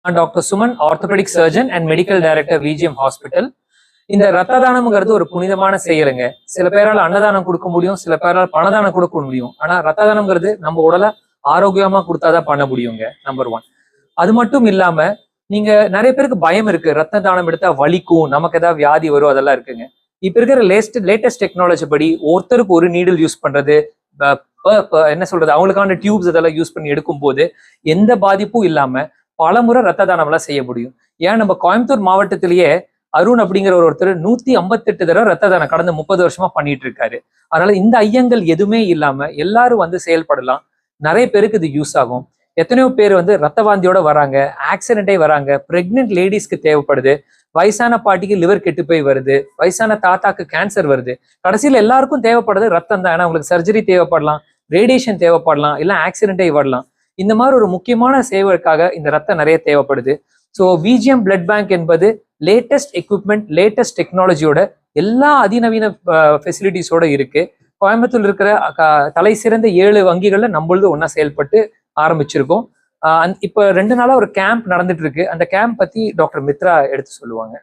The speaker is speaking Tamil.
Doctor Suman, orthopaedic surgeon and medical director, VGM hospital. இந்த ரத்த தானம்ங்கிறது ஒரு புனிதமான செயலுங்க. சில பேரால் அன்னதானம் கொடுக்க முடியும், சில பேரால் பணதானம் கொடுக்க முடியும். ஆனா ரத்த தானம்ங்கிறது நம்ம உடலை ஆரோக்கியமா கொடுத்தாதான் பண்ண முடியுங்க. நம்பர் 1. அது மட்டும் இல்லாம நீங்க நிறைய பேருக்கு பயம் இருக்கு, ரத்த தானம் எடுத்தா வலிக்கும், நமக்கு ஏதாவது வியாதி வரும், அதெல்லாம் இருக்குங்க. இப்ப இருக்கிற லேட்டஸ்ட் டெக்னாலஜி படி ஒருத்தருக்கு ஒரு நீடில் யூஸ் பண்றது, என்ன சொல்றது, அவங்களுக்கான டியூப்ஸ் இதெல்லாம் யூஸ் பண்ணி எடுக்கும் போது எந்த பாதிப்பும் இல்லாம பலமுறை ரத்த தானம் எல்லாம் செய்ய முடியும். ஏன் நம்ம கோயம்புத்தூர் மாவட்டத்திலேயே அருண் அப்படிங்கிற ஒருத்தர் 158 தடவை ரத்த தானம் கடந்த 30 வருஷமா பண்ணிட்டு இருக்காரு. அதனால இந்த ஐயங்கள் எதுவுமே இல்லாம எல்லாரும் வந்து செயல்படலாம். நிறைய பேருக்கு இது யூஸ் ஆகும். எத்தனையோ பேர் வந்து ரத்த வாந்தியோட வராங்க, ஆக்சிடென்டே வராங்க, பிரெக்னென்ட் லேடிஸ்க்கு தேவைப்படுது, வயசான பாட்டிக்கு லிவர் கெட்டு போய் வருது, வயசான தாத்தாக்கு கேன்சர் வருது. கடைசியில் எல்லாருக்கும் தேவைப்படுறது ரத்தம் தான். ஏன்னா உங்களுக்கு சர்ஜரி தேவைப்படலாம், ரேடியேஷன் தேவைப்படலாம், இல்லை ஆக்சிடென்டே வரலாம். இந்த மாதிரி ஒரு முக்கியமான சேவைக்காக இந்த ரத்தம் நிறைய தேவைப்படுது. ஸோ விஜிஎம் பிளட் பேங்க் என்பது லேட்டஸ்ட் எக்யூப்மெண்ட், லேட்டஸ்ட் டெக்னாலஜியோட எல்லா அதிநவீன ஃபெசிலிட்டிஸோட இருக்கு. கோயம்புத்தூர் இருக்கிற தலை சிறந்த 7 வங்கிகள்ல நம்மளது ஒன்னா செயல்பட்டு ஆரம்பிச்சிருக்கோம். இப்ப 2 நாளா ஒரு கேம்ப் நடந்துட்டு இருக்கு. அந்த கேம்ப் பத்தி டாக்டர் மித்ரா எடுத்து சொல்லுவாங்க.